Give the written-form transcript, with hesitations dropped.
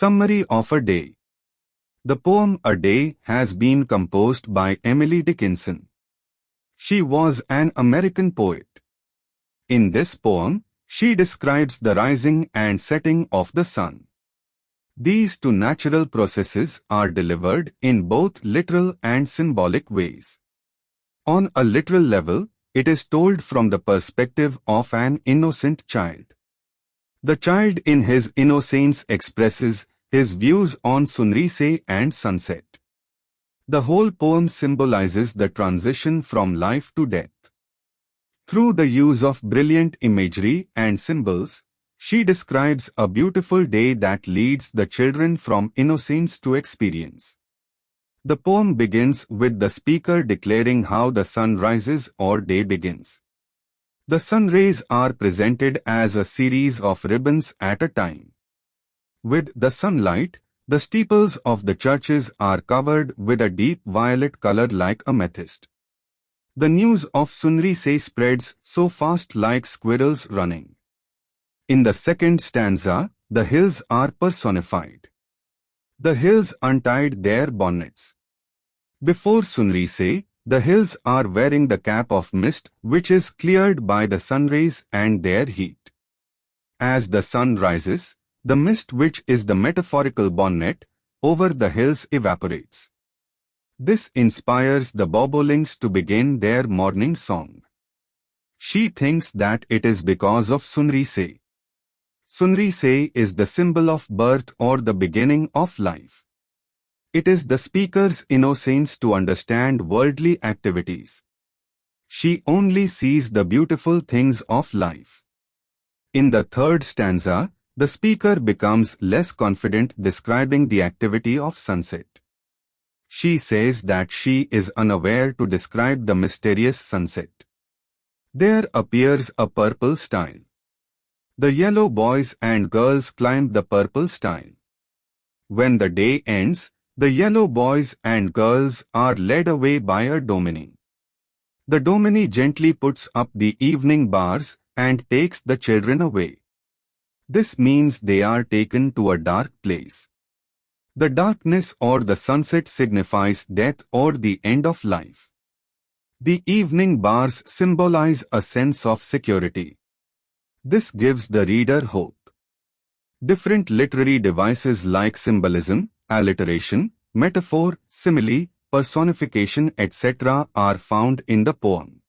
Summary of a Day. The poem A Day has been composed by Emily Dickinson. She was an American poet. In this poem, she describes the rising and setting of the sun. These two natural processes are delivered in both literal and symbolic ways. On a literal level, it is told from the perspective of an innocent child. The child in his innocence expresses his views on sunrise and sunset. The whole poem symbolizes the transition from life to death. Through the use of brilliant imagery and symbols, she describes a beautiful day that leads the children from innocence to experience. The poem begins with the speaker declaring how the sun rises or day begins. The sun rays are presented as a series of ribbons at a time. With the sunlight, the steeples of the churches are covered with a deep violet color like amethyst. The news of sunrise spreads so fast like squirrels running. In the second stanza, the hills are personified. The hills untied their bonnets. Before sunrise, the hills are wearing the cap of mist which is cleared by the sun rays and their heat. As the sun rises, the mist, which is the metaphorical bonnet, over the hills evaporates. This inspires the bobolinks to begin their morning song. She thinks that it is because of sunrise. Sunrise is the symbol of birth or the beginning of life. It is the speaker's innocence to understand worldly activities. She only sees the beautiful things of life. In the third stanza, the speaker becomes less confident describing the activity of sunset. She says that she is unaware to describe the mysterious sunset. There appears a purple stile. The yellow boys and girls climb the purple stile. When the day ends, the yellow boys and girls are led away by a dominie. The dominie gently puts up the evening bars and takes the children away. This means they are taken to a dark place. The darkness or the sunset signifies death or the end of life. The evening bars symbolize a sense of security. This gives the reader hope. Different literary devices like symbolism, alliteration, metaphor, simile, personification, etc. are found in the poem.